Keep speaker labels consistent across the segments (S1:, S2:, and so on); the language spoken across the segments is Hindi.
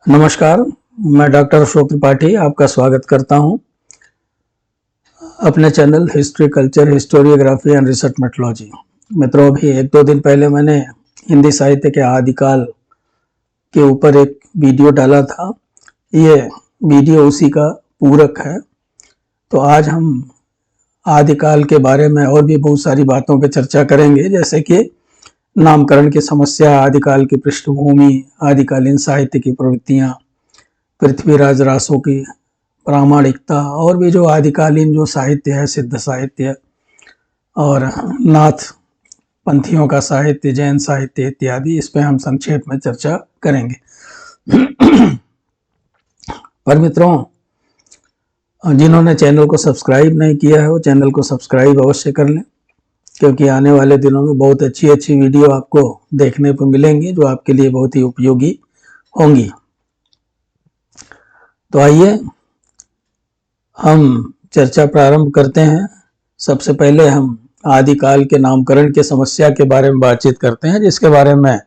S1: नमस्कार, मैं डॉक्टर अशोक त्रिपाठी आपका स्वागत करता हूं अपने channel history culture historiography and research methodology. मित्रों, अभी एक दो दिन पहले मैंने हिंदी साहित्य के आदिकाल के ऊपर एक वीडियो डाला था। ये वीडियो उसी का पूरक है। तो आज हम आदिकाल के बारे में और भी बहुत सारी बातों पर चर्चा करेंगे, जैसे कि नामकरण की समस्या, आदिकाल की पृष्ठभूमि, आदिकालीन साहित्य की प्रवृत्तियां, पृथ्वीराज रासो की प्रामाणिकता, और भी जो आदिकालीन जो साहित्य है, सिद्ध साहित्य और नाथ पंथियों का साहित्य, जैन साहित्य इत्यादि, इस पे हम संक्षेप में चर्चा करेंगे। पर मित्रों, जिन्होंने चैनल को सब्सक्राइब नहीं किया है वो चैनल को सब्सक्राइब अवश्य कर लें, क्योंकि आने वाले दिनों में बहुत अच्छी अच्छी वीडियो आपको देखने को मिलेंगी जो आपके लिए बहुत ही उपयोगी होंगी। तो आइए हम चर्चा प्रारंभ करते हैं। सबसे पहले हम आदिकाल के नामकरण की समस्या के बारे में बातचीत करते हैं, जिसके बारे में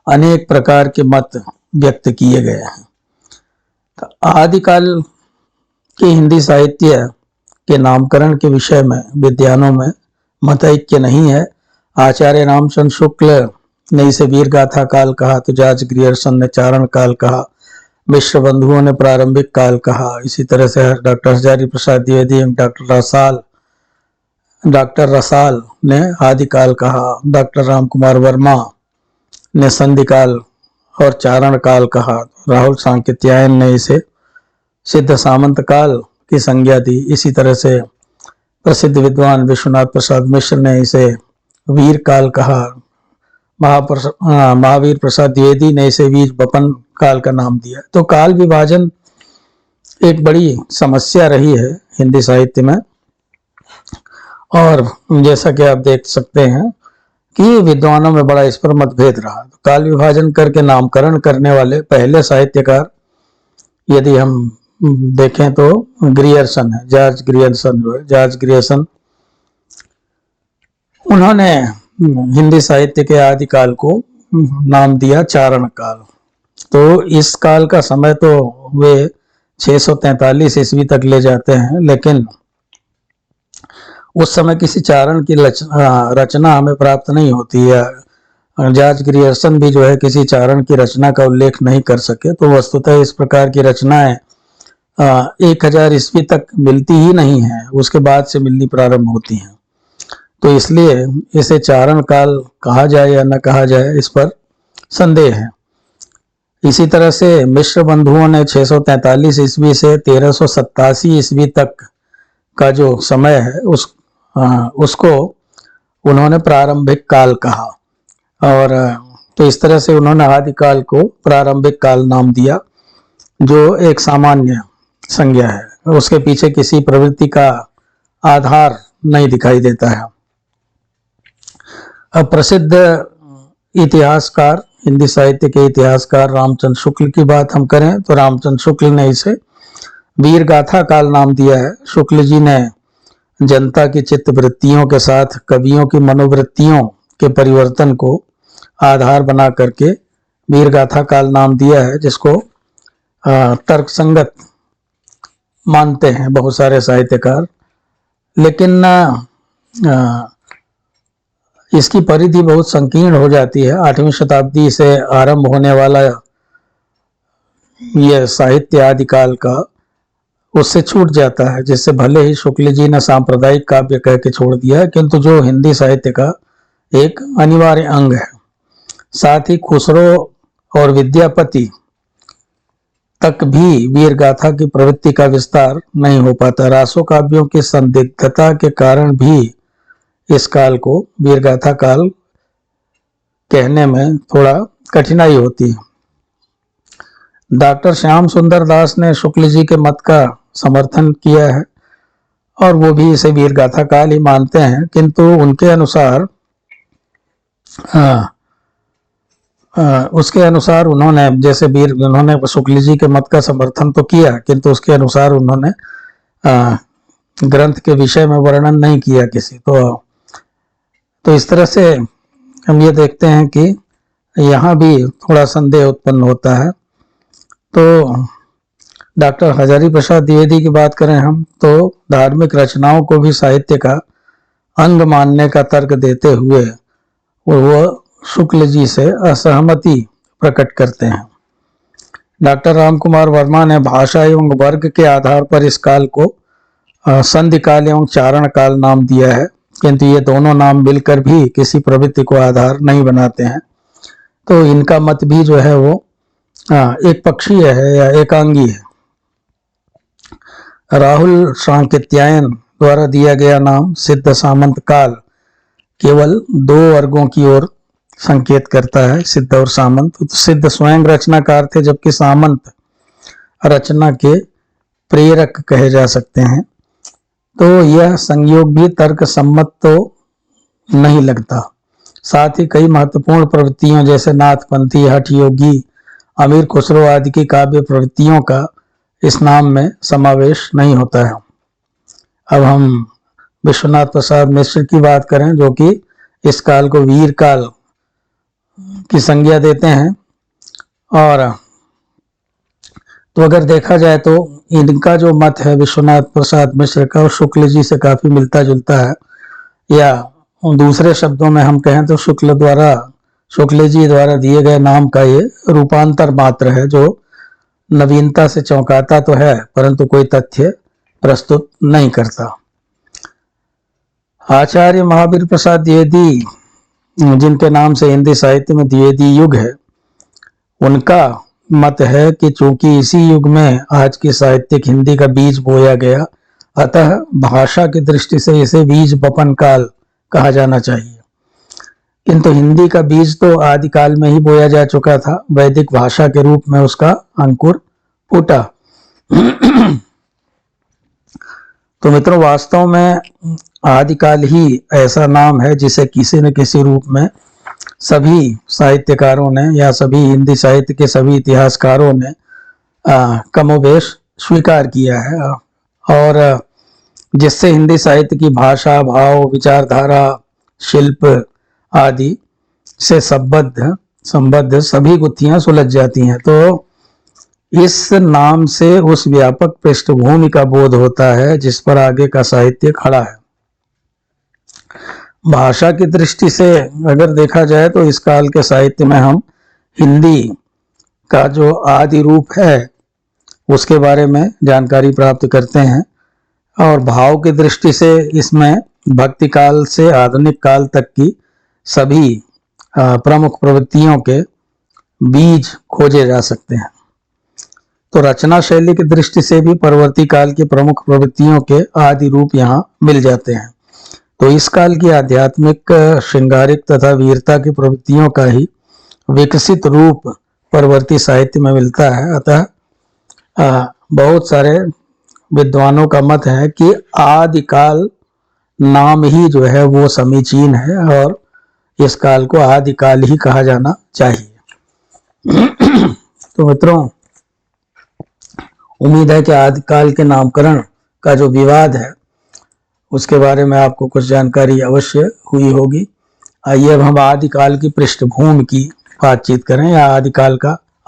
S1: अनेक प्रकार के मत व्यक्त किए गए हैं। तो आदिकाल के हिंदी साहित्य के नामकरण के विषय में विद्वानों में मत ऐक्य नहीं है। आचार्य रामचंद्र शुक्ल ने इसे वीर गाथा काल कहा, तो जॉर्ज ग्रियर्सन ने चारण काल कहा, मिश्र बंधुओं ने प्रारंभिक काल कहा। इसी तरह से डॉक्टर हजारी प्रसाद द्विवेदी, डॉक्टर रसाल ने आदिकाल कहा, डॉक्टर रामकुमार वर्मा ने संधिकाल और चारण काल कहा, राहुल सांकृत्यायन ने इसे सिद्ध सामंत काल की संज्ञा दी। इसी तरह से प्रसिद्ध विद्वान विश्वनाथ प्रसाद मिश्र ने इसे वीर काल कहा। महावीर प्रसाद द्विवेदी ने इसे वीर बपन काल का नाम दिया। तो काल विभाजन एक बड़ी समस्या रही है हिंदी साहित्य में, और जैसा कि आप देख सकते हैं कि विद्वानों में बड़ा इस पर मतभेद रहा। तो काल विभाजन करके नामकरण करने वाले पहले साहित्यकार यदि हम देखें तो ग्रियर्सन है, जॉर्ज ग्रियर्सन। उन्होंने हिंदी साहित्य के आदिकाल को नाम दिया चारण काल। तो इस काल का समय तो वे 643 ईस्वी तक ले जाते हैं, लेकिन उस समय किसी चारण की रचना हमें प्राप्त नहीं होती है। जॉर्ज ग्रियर्सन भी जो है किसी चारण की रचना का उल्लेख नहीं कर सके। तो वस्तुतः इस प्रकार की रचनाएं 1000 ईस्वी तक मिलती ही नहीं है, उसके बाद से मिलनी प्रारंभ होती हैं। तो इसलिए इसे चारण काल कहा जाए या न कहा जाए, इस पर संदेह है। इसी तरह से मिश्र बंधुओं ने 643 ईस्वी से 1387 ईस्वी तक का जो समय है उसको उन्होंने प्रारंभिक काल कहा, और तो इस तरह से उन्होंने आदिकाल को प्रारंभिक काल नाम दिया, जो एक सामान्य संज्ञा है। उसके पीछे किसी प्रवृत्ति का आधार नहीं दिखाई देता है। अब प्रसिद्ध इतिहासकार, हिंदी साहित्य के इतिहासकार रामचंद्र शुक्ल की बात हम करें तो रामचंद्र शुक्ल ने इसे वीर गाथा काल नाम दिया है। शुक्ल जी ने जनता की चित्त वृत्तियों के साथ कवियों की मनोवृत्तियों के परिवर्तन को आधार बना करके वीर गाथा काल नाम दिया है, जिसको तर्कसंगत मानते हैं बहुत सारे साहित्यकार। लेकिन इसकी परिधि बहुत संकीर्ण हो जाती है। 8वीं शताब्दी से आरंभ होने वाला यह साहित्य आदिकाल का उससे छूट जाता है, जिससे भले ही शुक्ल जी ने सांप्रदायिक काव्य कह के छोड़ दिया है, किंतु जो हिंदी साहित्य का एक अनिवार्य अंग है। साथ ही खुसरो और विद्यापति तक भी वीर गाथा की प्रवृत्ति का विस्तार नहीं हो पाता। रासो काव्यों की संदिग्धता के कारण भी इस काल को वीर गाथा काल कहने में थोड़ा कठिनाई होती है। डॉक्टर श्याम सुंदर दास ने शुक्ल जी के मत का समर्थन किया है, और वो भी इसे वीर गाथा काल ही मानते हैं, किंतु उनके अनुसार उसके अनुसार उन्होंने उन्होंने शुक्ल जी के मत का समर्थन तो किया, किंतु उसके अनुसार उन्होंने ग्रंथ के विषय में वर्णन नहीं किया किसी। तो इस तरह से हम ये देखते हैं कि यहाँ भी थोड़ा संदेह उत्पन्न होता है। तो डॉक्टर हजारी प्रसाद द्विवेदी की बात करें हम तो धार्मिक रचनाओं को भी साहित्य का अंग मानने का तर्क देते हुए वह शुक्ल जी से असहमति प्रकट करते हैं। डॉक्टर राम कुमार वर्मा ने भाषा एवं वर्ग के आधार पर इस काल को संधि काल एवं चारण काल नाम दिया है, किंतु ये दोनों नाम मिलकर भी किसी प्रवृत्ति को आधार नहीं बनाते हैं। तो इनका मत भी जो है वो एक पक्षीय है या एकांगी है। राहुल सांकेत्यायन द्वारा दिया गया नाम सिद्ध सामंत काल केवल दो वर्गों की ओर संकेत करता है, सिद्ध और सामंत। तो सिद्ध स्वयं रचनाकार थे, जबकि सामंत रचना के प्रेरक कहे जा सकते हैं। तो यह संयोग भी तर्क सम्मत तो नहीं लगता। साथ ही कई महत्वपूर्ण प्रवृत्तियों जैसे नाथपंथी, हठ योगी, अमीर खुसरो आदि की काव्य प्रवृत्तियों का इस नाम में समावेश नहीं होता है। अब हम विश्वनाथ प्रसाद मिश्र की बात करें, जो कि इस काल को वीर काल की संज्ञा देते हैं। और तो अगर देखा जाए तो इनका जो मत है विश्वनाथ प्रसाद मिश्र का, शुक्ल जी से काफी मिलता जुलता है, या दूसरे शब्दों में हम कहें तो शुक्ल जी द्वारा दिए गए नाम का ये रूपांतर मात्र है, जो नवीनता से चौंकाता तो है परंतु कोई तथ्य प्रस्तुत नहीं करता। आचार्य महावीर प्रसाद द्विवेदी, जिनके नाम से हिंदी साहित्य में द्विवेदी युग है, उनका मत है कि चूंकि इसी युग में आज की साहित्यिक हिंदी का बीज बोया गया, अतः भाषा की दृष्टि से इसे बीज बपन काल कहा जाना चाहिए। किंतु हिंदी का बीज तो आदिकाल में ही बोया जा चुका था, वैदिक भाषा के रूप में उसका अंकुर फूटा। तो मित्रों, वास्तव में आदिकाल ही ऐसा नाम है जिसे किसी न किसी रूप में सभी साहित्यकारों ने या सभी हिंदी साहित्य के सभी इतिहासकारों ने कमोबेश स्वीकार किया है, और जिससे हिंदी साहित्य की भाषा, भाव, विचारधारा, शिल्प आदि से संबद्ध सभी गुत्थियां सुलझ जाती हैं। तो इस नाम से उस व्यापक पृष्ठभूमि का बोध होता है जिस पर आगे का साहित्य खड़ा है। भाषा की दृष्टि से अगर देखा जाए तो इस काल के साहित्य में हम हिंदी का जो आदि रूप है उसके बारे में जानकारी प्राप्त करते हैं, और भाव की दृष्टि से इसमें भक्ति काल से आधुनिक काल तक की सभी प्रमुख प्रवृत्तियों के बीज खोजे जा सकते हैं। तो रचना शैली की दृष्टि से भी परवर्ती काल की प्रमुख प्रवृत्तियों के आदि रूप यहाँ मिल जाते हैं। तो इस काल की आध्यात्मिक, श्रृंगारिक तथा वीरता की प्रवृत्तियों का ही विकसित रूप परवर्ती साहित्य में मिलता है। अतः बहुत सारे विद्वानों का मत है कि आदिकाल नाम ही जो है वो समीचीन है और इस काल को आदिकाल ही कहा जाना चाहिए। तो मित्रों, उम्मीद है कि आदिकाल के नामकरण का जो विवाद है उसके बारे में आपको कुछ जानकारी अवश्य हुई होगी। आइए अब हम आदिकाल की पृष्ठभूमि की बातचीत करें या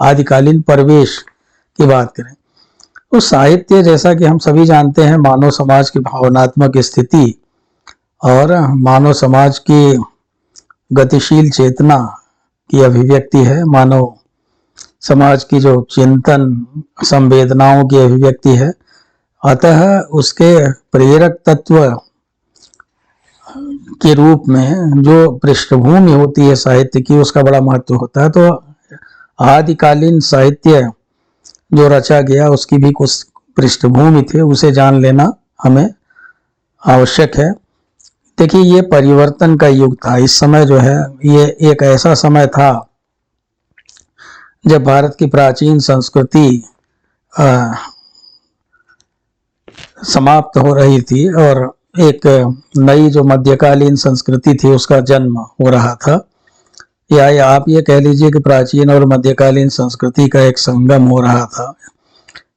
S1: आदिकालीन परिवेश की बात करें। तो साहित्य, जैसा कि हम सभी जानते हैं, मानव समाज की भावनात्मक स्थिति और मानव समाज की गतिशील चेतना की अभिव्यक्ति है। मानव समाज की जो चिंतन, संवेदनाओं की अभिव्यक्ति है। अतः उसके प्रेरक तत्व के रूप में जो पृष्ठभूमि होती है साहित्य की, उसका बड़ा महत्व होता है। तो आदिकालीन साहित्य जो रचा गया उसकी भी कुछ पृष्ठभूमि थी, उसे जान लेना हमें आवश्यक है। देखिए, ये परिवर्तन का युग था। इस समय जो है ये एक ऐसा समय था जब भारत की प्राचीन संस्कृति समाप्त हो रही थी और एक नई जो मध्यकालीन संस्कृति थी उसका जन्म हो रहा था, या आप ये कह लीजिए कि प्राचीन और मध्यकालीन संस्कृति का एक संगम हो रहा था।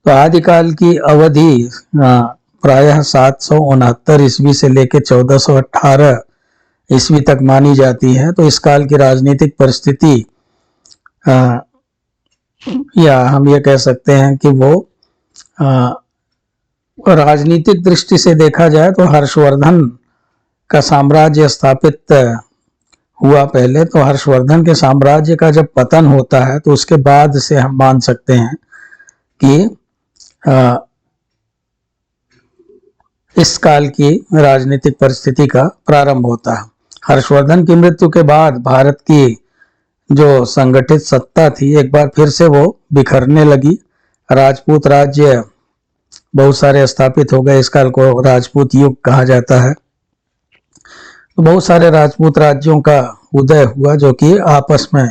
S1: तो आदिकाल की अवधि प्रायः 769 ईस्वी से लेकर 1418 ईस्वी तक मानी जाती है। तो इस काल की राजनीतिक परिस्थिति या हम ये कह सकते हैं कि वो राजनीतिक दृष्टि से देखा जाए तो हर्षवर्धन का साम्राज्य स्थापित हुआ पहले, तो हर्षवर्धन के साम्राज्य का जब पतन होता है तो उसके बाद से हम मान सकते हैं कि इस काल की राजनीतिक परिस्थिति का प्रारंभ होता है। हर्षवर्धन की मृत्यु के बाद भारत की जो संगठित सत्ता थी एक बार फिर से वो बिखरने लगी। राजपूत राज्य बहुत सारे स्थापित हो गए। इस काल को राजपूत युग कहा जाता है। तो बहुत सारे राजपूत राज्यों का उदय हुआ जो कि आपस में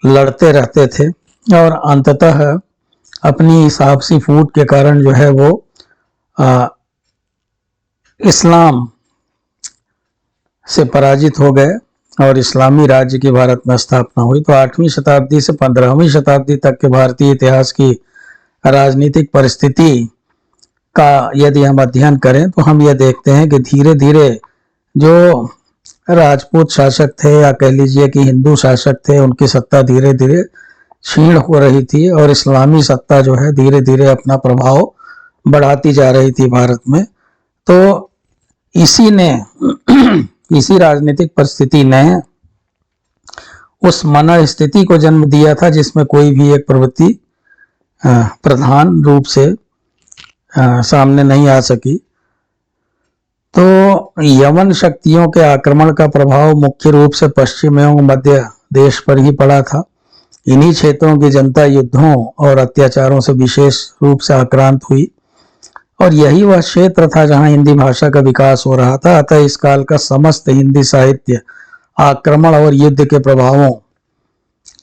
S1: लड़ते रहते थे और अंततः अपनी इस आपसी फूट के कारण जो है वो इस्लाम से पराजित हो गए और इस्लामी राज्य की भारत में स्थापना हुई। तो 8वीं शताब्दी से 15वीं शताब्दी तक के भारतीय इतिहास की राजनीतिक परिस्थिति का यदि हम अध्ययन करें तो हम यह देखते हैं कि धीरे धीरे जो राजपूत शासक थे या कह लीजिए कि हिंदू शासक थे उनकी सत्ता धीरे धीरे क्षीण हो रही थी और इस्लामी सत्ता जो है धीरे धीरे अपना प्रभाव बढ़ाती जा रही थी भारत में। तो इसी राजनीतिक परिस्थिति ने उस मन स्थिति को जन्म दिया था जिसमें कोई भी एक प्रवृत्ति प्रधान रूप से सामने नहीं आ सकी। तो यवन शक्तियों के आक्रमण का प्रभाव मुख्य रूप से पश्चिम एवं मध्य देश पर ही पड़ा था। इन्हीं क्षेत्रों की जनता युद्धों और अत्याचारों से विशेष रूप से आक्रांत हुई और यही वह क्षेत्र था जहां हिंदी भाषा का विकास हो रहा था। अतः इस काल का समस्त हिंदी साहित्य आक्रमण और युद्ध के प्रभावों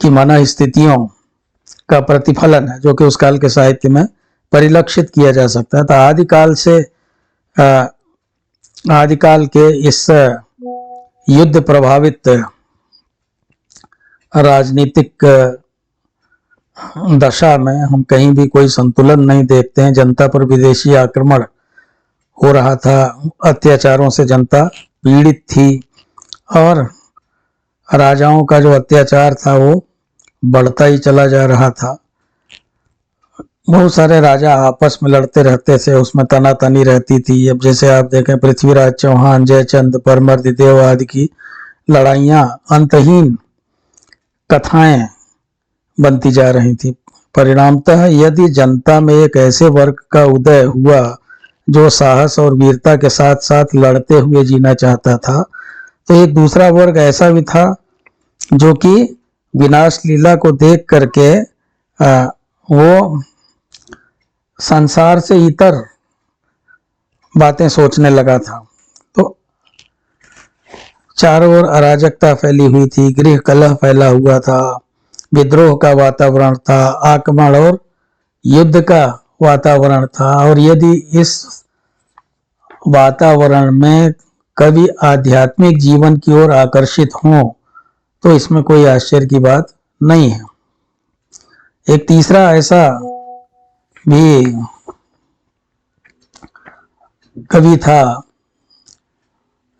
S1: की मन स्थितियों का प्रतिफलन है जो कि उस काल के साहित्य में परिलक्षित किया जा सकता है। तो आदिकाल के इस युद्ध प्रभावित राजनीतिक दशा में हम कहीं भी कोई संतुलन नहीं देखते हैं। जनता पर विदेशी आक्रमण हो रहा था, अत्याचारों से जनता पीड़ित थी और राजाओं का जो अत्याचार था वो बढ़ता ही चला जा रहा था। बहुत सारे राजा आपस में लड़ते रहते थे, उसमें तनातनी रहती थी। अब जैसे आप देखें पृथ्वीराज चौहान, जयचंद, परमर्दिदेव आदि की लड़ाइयाँ अंतहीन कथाएं बनती जा रही थी। परिणामतः यदि जनता में एक ऐसे वर्ग का उदय हुआ जो साहस और वीरता के साथ साथ लड़ते हुए जीना चाहता था, तो एक दूसरा वर्ग ऐसा भी था जो कि विनाश लीला को देख करके वो संसार से इतर बातें सोचने लगा था। तो चारों ओर अराजकता फैली हुई थी, गृह कलह फैला हुआ था, विद्रोह का वातावरण था, आक्रमण और युद्ध का वातावरण था। और यदि इस वातावरण में कभी आध्यात्मिक जीवन की ओर आकर्षित हों तो इसमें कोई आश्चर्य की बात नहीं है। एक तीसरा ऐसा भी कवि था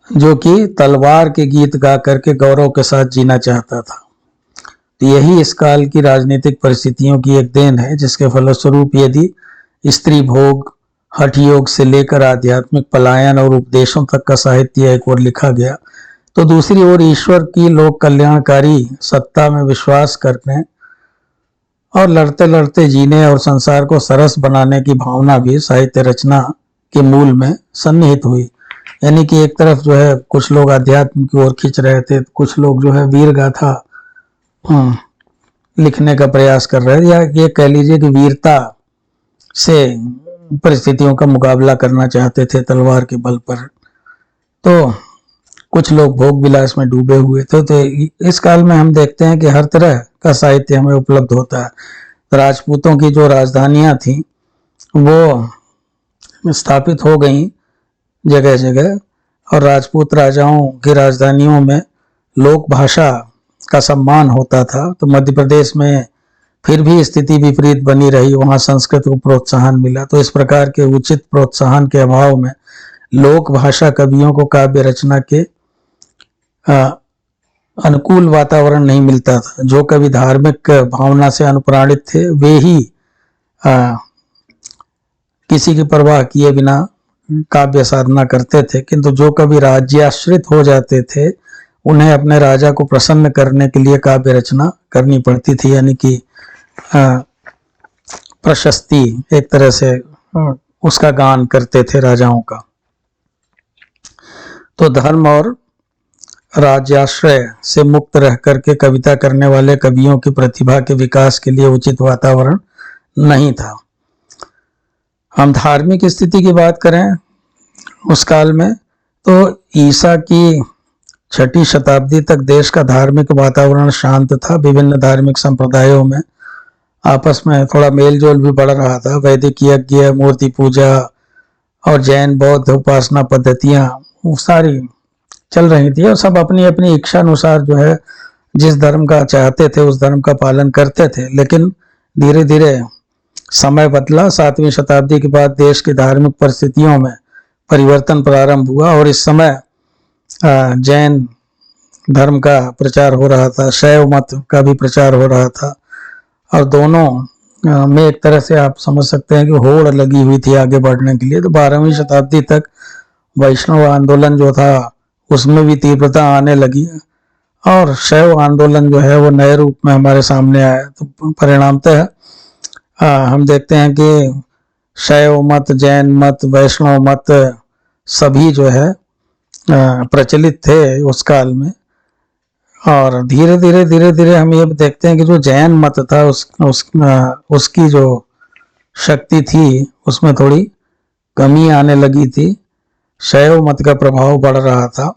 S1: जो कि तलवार के गीत गा करके गौरव के साथ जीना चाहता था। तो यही इस काल की राजनीतिक परिस्थितियों की एक देन है जिसके फलस्वरूप यदि स्त्री भोग, हठ योग से लेकर आध्यात्मिक पलायन और उपदेशों तक का साहित्य एक ओर लिखा गया, तो दूसरी ओर ईश्वर की लोक कल्याणकारी सत्ता में विश्वास करने और लड़ते लड़ते जीने और संसार को सरस बनाने की भावना भी साहित्य रचना के मूल में सन्निहित हुई। यानी कि एक तरफ जो है कुछ लोग अध्यात्म की ओर खींच रहे थे, कुछ लोग जो है वीर गाथा लिखने का प्रयास कर रहे थे, या ये कह लीजिए कि वीरता से परिस्थितियों का मुकाबला करना चाहते थे तलवार के बल पर। तो कुछ लोग भोग विलास में डूबे हुए थे। तो इस काल में हम देखते हैं कि हर तरह का साहित्य हमें उपलब्ध होता है। राजपूतों की जो राजधानियां थी वो स्थापित हो गई जगह जगह और राजपूत राजाओं की राजधानियों में लोक भाषा का सम्मान होता था। तो मध्य प्रदेश में फिर भी स्थिति विपरीत बनी रही, वहां संस्कृत को प्रोत्साहन मिला। तो इस प्रकार के उचित प्रोत्साहन के अभाव में लोक भाषा कवियों को काव्य रचना के अनुकूल वातावरण नहीं मिलता था। जो कवि धार्मिक भावना से अनुप्राणित थे वे ही किसी की परवाह किए बिना काव्य साधना करते थे, किंतु जो कवि राज्याश्रित हो जाते थे उन्हें अपने राजा को प्रसन्न करने के लिए काव्य रचना करनी पड़ती थी, यानी कि प्रशस्ति एक तरह से उसका गान करते थे राजाओं का। तो धर्म और राज्याश्रय से मुक्त रह करके कविता करने वाले कवियों की प्रतिभा के विकास के लिए उचित वातावरण नहीं था। हम धार्मिक स्थिति की बात करें उस काल में, तो ईसा की 6वीं शताब्दी तक देश का धार्मिक वातावरण शांत था। विभिन्न धार्मिक संप्रदायों में आपस में थोड़ा मेलजोल भी बढ़ रहा था। वैदिक यज्ञ, मूर्ति पूजा और जैन बौद्ध उपासना पद्धतियां वो सारी चल रही थी और सब अपनी अपनी इच्छा अनुसार जो है जिस धर्म का चाहते थे उस धर्म का पालन करते थे। लेकिन धीरे धीरे समय बदला। 7वीं शताब्दी के बाद देश की धार्मिक परिस्थितियों में परिवर्तन प्रारंभ हुआ और इस समय जैन धर्म का प्रचार हो रहा था, शैव मत का भी प्रचार हो रहा था और दोनों में एक तरह से आप समझ सकते हैं कि होड़ लगी हुई थी आगे बढ़ने के लिए। तो 12वीं शताब्दी तक वैष्णव आंदोलन जो था उसमें भी तीव्रता आने लगी और शैव आंदोलन जो है वो नए रूप में हमारे सामने आया। तो परिणामतः हम देखते हैं कि शैव मत, जैन मत, वैष्णव मत सभी जो है प्रचलित थे उस काल में। और धीरे धीरे हम ये देखते हैं कि जो जैन मत था उसकी जो शक्ति थी उसमें थोड़ी कमी आने लगी थी। शैव मत का प्रभाव बढ़ रहा था,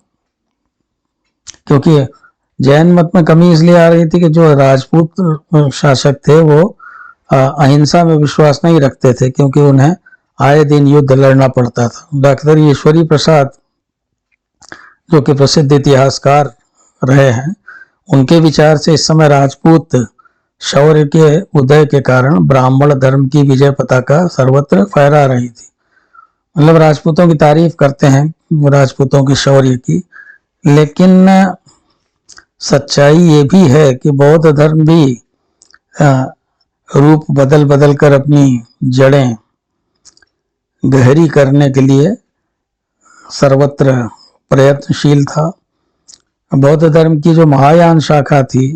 S1: क्योंकि जैन मत में कमी इसलिए आ रही थी कि जो राजपूत शासक थे वो अहिंसा में विश्वास नहीं रखते थे, क्योंकि उन्हें आए दिन युद्ध लड़ना पड़ता था। डॉक्टर ईश्वरी प्रसाद जो कि प्रसिद्ध इतिहासकार रहे हैं, उनके विचार से इस समय राजपूत शौर्य के उदय के कारण ब्राह्मण धर्म की विजय पताका सर्वत्र फहरा रही थी। मतलब राजपूतों की तारीफ करते हैं, राजपूतों की शौर्य की, लेकिन सच्चाई ये भी है कि बौद्ध धर्म भी रूप बदल बदल कर अपनी जड़ें गहरी करने के लिए सर्वत्र प्रयत्नशील था। बौद्ध धर्म की जो महायान शाखा थी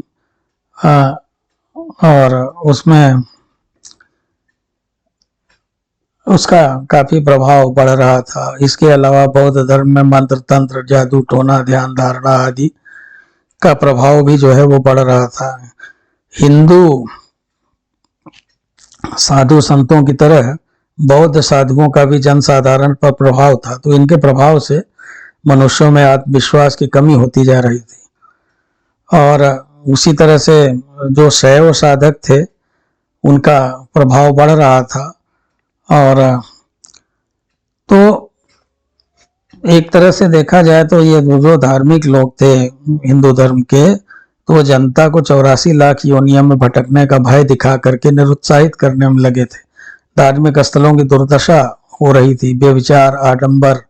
S1: और उसमें उसका काफी प्रभाव बढ़ रहा था। इसके अलावा बौद्ध धर्म में मंत्र, तंत्र, जादू, टोना, ध्यान धारणा आदि का प्रभाव भी जो है वो बढ़ रहा था। हिंदू साधु संतों की तरह बौद्ध साधुओं का भी जनसाधारण पर प्रभाव था, तो इनके प्रभाव से मनुष्यों में आत्मविश्वास की कमी होती जा रही थी। और उसी तरह से जो शैव साधक थे उनका प्रभाव बढ़ रहा था। और तो एक तरह से देखा जाए तो ये जो धार्मिक लोग थे हिंदू धर्म के, तो जनता को 84 लाख योनियों में भटकने का भय दिखा करके निरुत्साहित करने में लगे थे। धार्मिक स्थलों की दुर्दशा हो रही थी। बेविचार, आडंबर,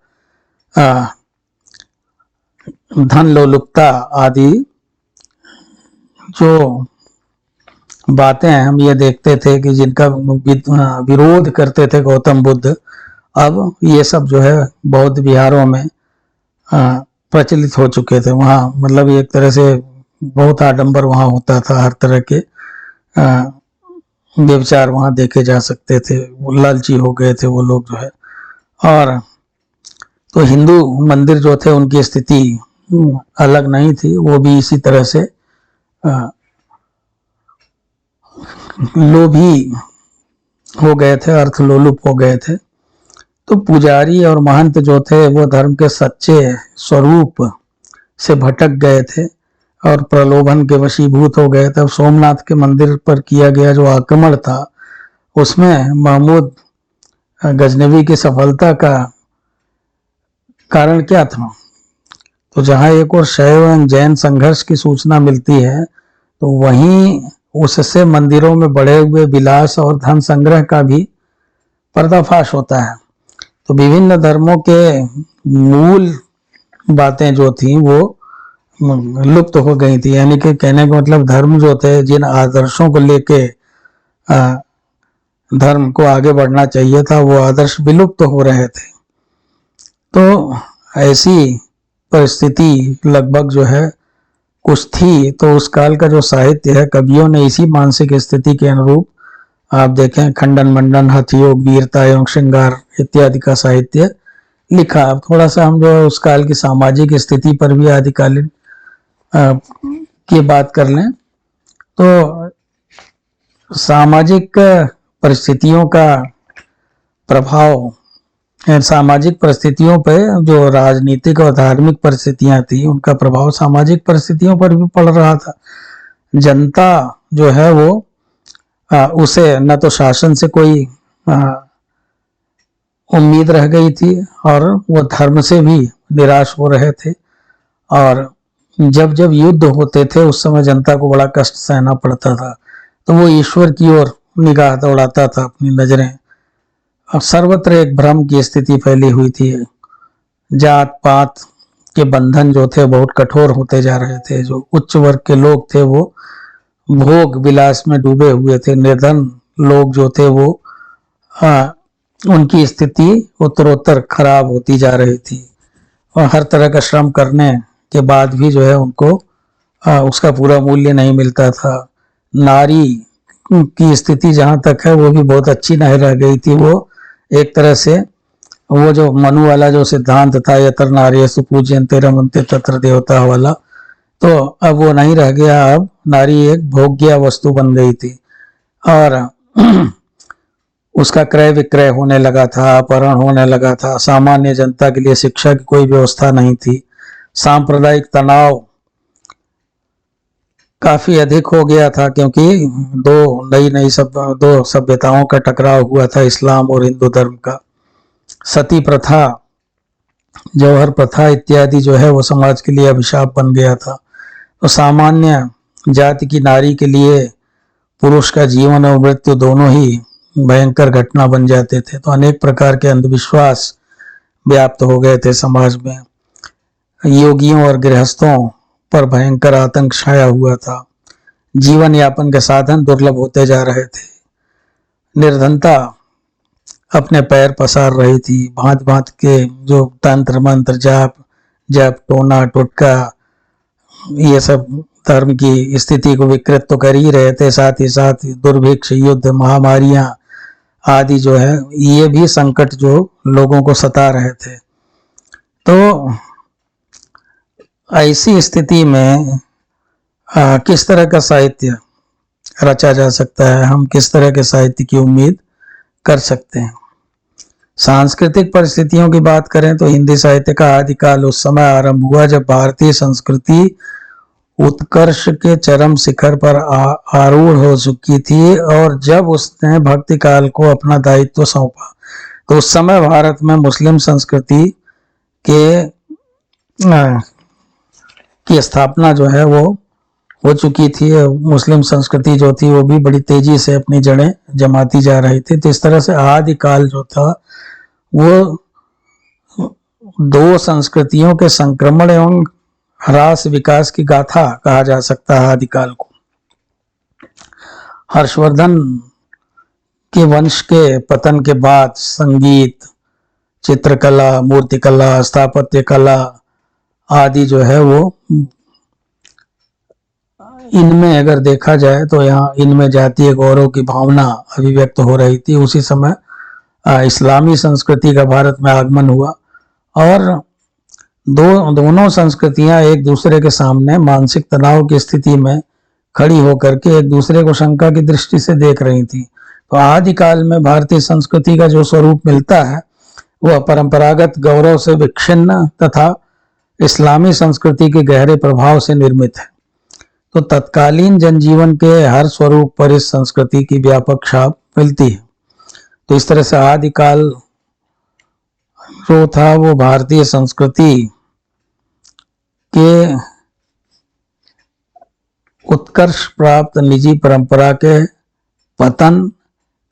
S1: धन लोलुपता आदि जो बातें हम ये देखते थे कि जिनका विरोध करते थे गौतम बुद्ध, अब ये सब जो है बौद्ध विहारों में प्रचलित हो चुके थे। वहाँ मतलब एक तरह से बहुत आडंबर वहाँ होता था, हर तरह के व्यभिचार वहाँ देखे जा सकते थे। वो लालची हो गए थे वो लोग जो है। और तो हिंदू मंदिर जो थे उनकी स्थिति अलग नहीं थी, वो भी इसी तरह से लोभी हो गए थे, अर्थ लोलुप हो गए थे। तो पुजारी और महंत जो थे वो धर्म के सच्चे स्वरूप से भटक गए थे और प्रलोभन के वशीभूत हो गए थे। अब सोमनाथ के मंदिर पर किया गया जो आक्रमण था उसमें महमूद गजनवी की सफलता का कारण क्या था? तो जहां एक और शैव एवं जैन संघर्ष की सूचना मिलती है, तो वहीं उससे मंदिरों में बढ़े हुए विलास और धन संग्रह का भी पर्दाफाश होता है। तो विभिन्न धर्मों के मूल बातें जो थी वो लुप्त हो गई थी। यानी कि कहने का मतलब धर्म जो थे, जिन आदर्शों को लेके धर्म को आगे बढ़ना चाहिए था, वो आदर्श विलुप्त हो रहे थे। तो ऐसी परिस्थिति लगभग जो है कुछ थी। तो उस काल का जो साहित्य है, कवियों ने इसी मानसिक स्थिति के अनुरूप, आप देखें, खंडन मंडन, हठयोग, वीरता एवं श्रृंगार इत्यादि का साहित्य लिखा। अब थोड़ा सा हम जो है उस काल की सामाजिक स्थिति पर भी आदिकालीन की बात कर लें तो सामाजिक परिस्थितियों का प्रभाव, सामाजिक परिस्थितियों पर, जो राजनीतिक और धार्मिक परिस्थितियां थी, उनका प्रभाव सामाजिक परिस्थितियों पर भी पड़ रहा था। जनता जो है वो उसे न तो शासन से कोई उम्मीद रह गई थी और वो धर्म से भी निराश हो रहे थे। और जब जब युद्ध होते थे उस समय जनता को बड़ा कष्ट सहना पड़ता था। तो वो ईश्वर की ओर निगाह दौड़ाता था अपनी नजरें। और सर्वत्र एक भ्रम की स्थिति फैली हुई थी। जात पात के बंधन जो थे बहुत कठोर होते जा रहे थे। जो उच्च वर्ग के लोग थे वो भोग विलास में डूबे हुए थे। निर्धन लोग जो थे वो उनकी स्थिति उत्तरोत्तर खराब होती जा रही थी और हर तरह का श्रम करने के बाद भी जो है उनको उसका पूरा मूल्य नहीं मिलता था। नारी की स्थिति जहां तक है वो भी बहुत अच्छी नहीं रह गई थी। वो एक तरह से वो जो मनु वाला जो सिद्धांत था, यत्र नार्यसु पूज्यन्ते रमन्ते तत्र देवता वाला, तो अब वो नहीं रह गया। अब नारी एक भोग्य वस्तु बन गई थी और उसका क्रय विक्रय होने लगा था, अपहरण होने लगा था। सामान्य जनता के लिए शिक्षा की कोई व्यवस्था नहीं थी। सांप्रदायिक तनाव काफी अधिक हो गया था क्योंकि दो सभ्यताओं का टकराव हुआ था, इस्लाम और हिंदू धर्म का। सती प्रथा, जौहर प्रथा इत्यादि जो है वो समाज के लिए अभिशाप बन गया था। तो सामान्य जाति की नारी के लिए पुरुष का जीवन और मृत्यु दोनों ही भयंकर घटना बन जाते थे। तो अनेक प्रकार के अंधविश्वास व्याप्त हो गए थे समाज में। योगियों और गृहस्थों पर भयंकर आतंक छाया हुआ था। जीवन यापन के साधन दुर्लभ होते जा रहे थे। निर्धनता अपने पैर पसार रही थी। भांत भांत के जो तंत्र मंत्र, जाप जप, टोना टोटका, ये सब धर्म की स्थिति को विकृत तो कर ही रहे थे। साथ ही साथ दुर्भिक्ष, युद्ध, महामारियां आदि जो है ये भी संकट जो लोगों को सता रहे थे। तो ऐसी स्थिति में किस तरह का साहित्य रचा जा सकता है, हम किस तरह के साहित्य की उम्मीद कर सकते हैं। सांस्कृतिक परिस्थितियों की बात करें तो हिंदी साहित्य का आदिकाल उस समय आरंभ हुआ जब भारतीय संस्कृति उत्कर्ष के चरम शिखर पर आरूढ़ हो चुकी थी और जब उसने भक्ति काल को अपना दायित्व सौंपा। तो उस समय भारत में मुस्लिम संस्कृति की स्थापना जो है वो हो चुकी थी। मुस्लिम संस्कृति जो थी वो भी बड़ी तेजी से अपनी जड़ें जमाती जा रही थी। तो इस तरह से आदिकाल जो था वो दो संस्कृतियों के संक्रमण एवं ह्रास विकास की गाथा कहा जा सकता है आदिकाल को। हर्षवर्धन के वंश के पतन के बाद संगीत, चित्रकला, मूर्तिकला, स्थापत्य कला आदि जो है वो, इनमें अगर देखा जाए तो यहाँ इनमें जातीय गौरव की भावना अभिव्यक्त हो रही थी। उसी समय इस्लामी संस्कृति का भारत में आगमन हुआ और दोनों संस्कृतियां एक दूसरे के सामने मानसिक तनाव की स्थिति में खड़ी होकर के एक दूसरे को शंका की दृष्टि से देख रही थी। तो आदिकाल में भारतीय संस्कृति का जो स्वरूप मिलता है वह परंपरागत गौरव से विच्छिन्न तथा इस्लामी संस्कृति के गहरे प्रभाव से निर्मित है। तो तत्कालीन जनजीवन के हर स्वरूप पर इस संस्कृति की व्यापक छाप मिलती है। तो इस तरह से आदिकाल जो था वो भारतीय संस्कृति के उत्कर्ष प्राप्त निजी परंपरा के पतन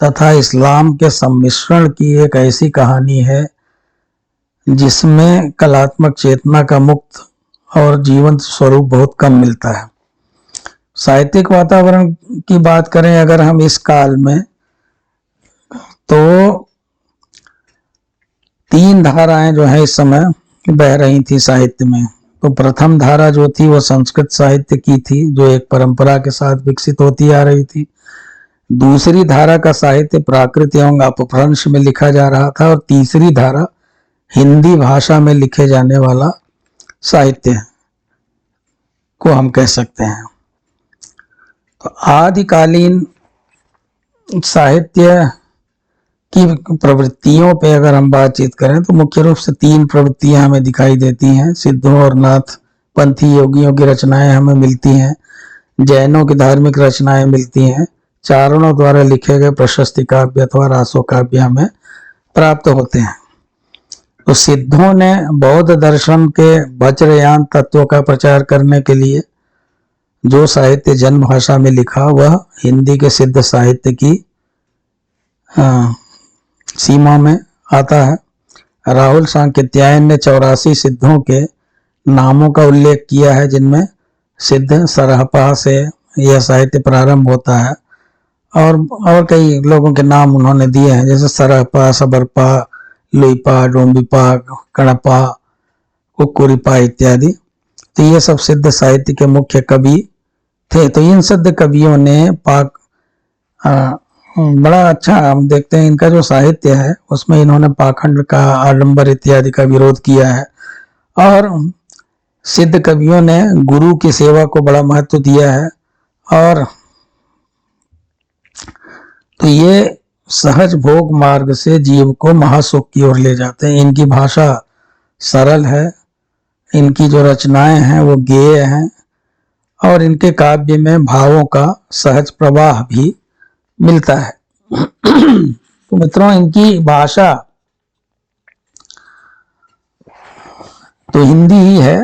S1: तथा इस्लाम के सम्मिश्रण की एक ऐसी कहानी है जिसमें कलात्मक चेतना का मुक्त और जीवंत स्वरूप बहुत कम मिलता है। साहित्यिक वातावरण की बात करें अगर हम इस काल में, तो 3 धाराएं जो है इस समय बह रही थी साहित्य में। तो प्रथम धारा जो थी वो संस्कृत साहित्य की थी, जो एक परंपरा के साथ विकसित होती आ रही थी। दूसरी धारा का साहित्य प्राकृत एवं अपभ्रंश में लिखा जा रहा था, और तीसरी धारा हिंदी भाषा में लिखे जाने वाला साहित्य को हम कह सकते हैं। तो आदिकालीन साहित्य की प्रवृत्तियों पे अगर हम बातचीत करें तो मुख्य रूप से 3 प्रवृत्तियां हमें दिखाई देती हैं। सिद्धों और नाथ पंथी योगियों की रचनाएं हमें मिलती हैं, जैनों की धार्मिक रचनाएं मिलती हैं, चारणों द्वारा लिखे गए प्रशस्ति काव्य अथवा रासो काव्य हमें प्राप्त होते हैं। तो सिद्धों ने बौद्ध दर्शन के वज्रयान तत्वों का प्रचार करने के लिए जो साहित्य जन भाषा में लिखा वह हिंदी के सिद्ध साहित्य की सीमा में आता है। राहुल सांकृत्यायन ने 84 सिद्धों के नामों का उल्लेख किया है, जिनमें सिद्ध सरहपा से यह साहित्य प्रारंभ होता है, और कई लोगों के नाम उन्होंने दिए हैं, जैसे सरहपा, सबरपा, लुईपा, डोंबिपा, कणपा, कुकुरिपा इत्यादि। तो ये सब सिद्ध साहित्य के मुख्य कवि थे। तो इन सिद्ध कवियों ने बड़ा अच्छा हम देखते हैं इनका जो साहित्य है उसमें इन्होंने पाखंड का, आडंबर इत्यादि का विरोध किया है, और सिद्ध कवियों ने गुरु की सेवा को बड़ा महत्व दिया है। और तो ये सहज भोग मार्ग से जीव को महासुख की ओर ले जाते हैं। इनकी भाषा सरल है, इनकी जो रचनाएं हैं वो गेय हैं, और इनके काव्य में भावों का सहज प्रवाह भी मिलता है। तो मित्रों, इनकी भाषा तो हिंदी ही है,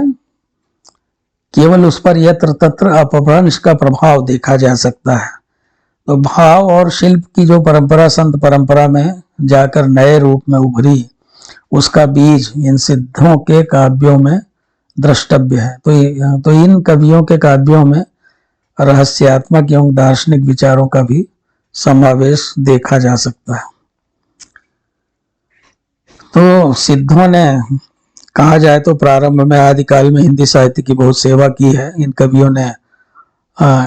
S1: केवल उस पर यत्र तत्र अपभ्रंश का प्रभाव देखा जा सकता है। तो भाव और शिल्प की जो परंपरा संत परंपरा में जाकर नए रूप में उभरी, उसका बीज इन सिद्धों के काव्यों में द्रष्टव्य है। तो इन कवियों के काव्यों में रहस्यात्मक एवं दार्शनिक विचारों का भी समावेश देखा जा सकता है। तो सिद्धों ने कहा जाए तो प्रारंभ में आदिकाल में हिंदी साहित्य की बहुत सेवा की है। इन कवियों ने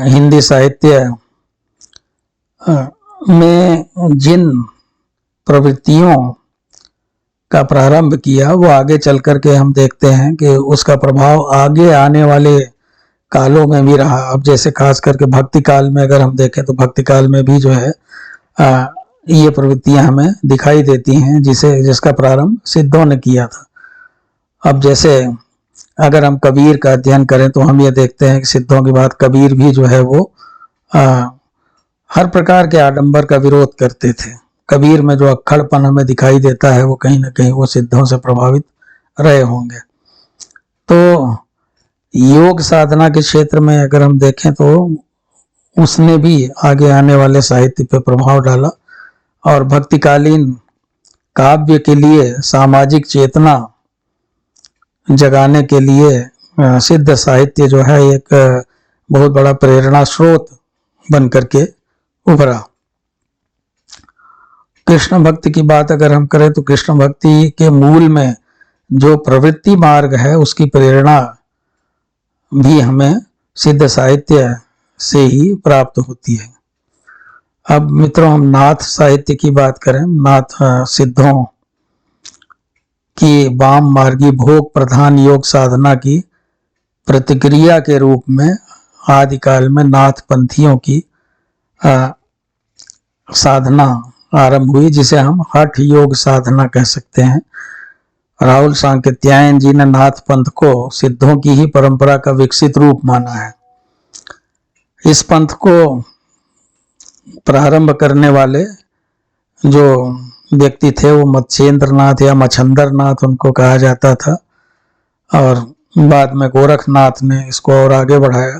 S1: हिंदी साहित्य में जिन प्रवृत्तियों का प्रारंभ किया वो आगे चल करके हम देखते हैं कि उसका प्रभाव आगे आने वाले कालों में भी रहा। अब जैसे खास करके भक्ति काल में अगर हम देखें तो भक्ति काल में भी जो है ये प्रवृत्तियां हमें दिखाई देती हैं, जिसका प्रारंभ सिद्धों ने किया था। अब जैसे अगर हम कबीर का अध्ययन करें तो हम ये देखते हैं कि सिद्धों की बात कबीर भी जो है वो हर प्रकार के आडंबर का विरोध करते थे। कबीर में जो अक्खड़पन हमें दिखाई देता है वो कहीं ना कहीं वो सिद्धों से प्रभावित रहे होंगे। तो योग साधना के क्षेत्र में अगर हम देखें तो उसने भी आगे आने वाले साहित्य पर प्रभाव डाला, और भक्तिकालीन काव्य के लिए सामाजिक चेतना जगाने के लिए सिद्ध साहित्य जो है एक बहुत बड़ा प्रेरणा स्रोत बन करके उभरा। कृष्ण भक्ति की बात अगर हम करें तो कृष्ण भक्ति के मूल में जो प्रवृत्ति मार्ग है उसकी प्रेरणा भी हमें सिद्ध साहित्य से ही प्राप्त होती है। अब मित्रों, हम नाथ साहित्य की बात करें। नाथ सिद्धों की वाम मार्गी भोग प्रधान योग साधना की प्रतिक्रिया के रूप में आदिकाल में नाथ पंथियों की साधना आरंभ हुई, जिसे हम हठ योग साधना कह सकते हैं। राहुल सांकृत्यायन जी ने नाथ पंथ को सिद्धों की ही परंपरा का विकसित रूप माना है। इस पंथ को प्रारंभ करने वाले जो व्यक्ति थे वो मत्स्येंद्र नाथ या मच्छंदर नाथ उनको कहा जाता था, और बाद में गोरखनाथ ने इसको और आगे बढ़ाया।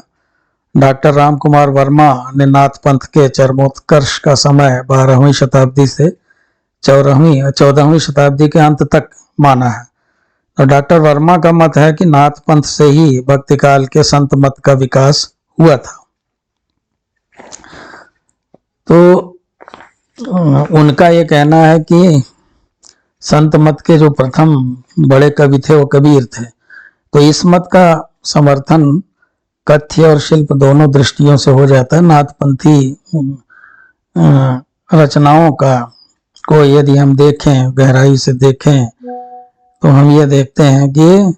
S1: डॉक्टर राम कुमार वर्मा ने नाथ पंथ के चरमोत्कर्ष का समय 12वीं शताब्दी से 14वीं शताब्दी के अंत तक माना है। तो डॉक्टर वर्मा का मत है कि नाथ पंथ से ही भक्ति काल के संत मत का विकास हुआ था। तो उनका ये कहना है कि संत मत के जो प्रथम बड़े कवि थे वो कबीर थे। तो इस मत का समर्थन कथ्य और शिल्प दोनों दृष्टियों से हो जाता है। नाथपंथी रचनाओं का को यदि हम देखें, गहराई से देखें, तो हम ये देखते हैं कि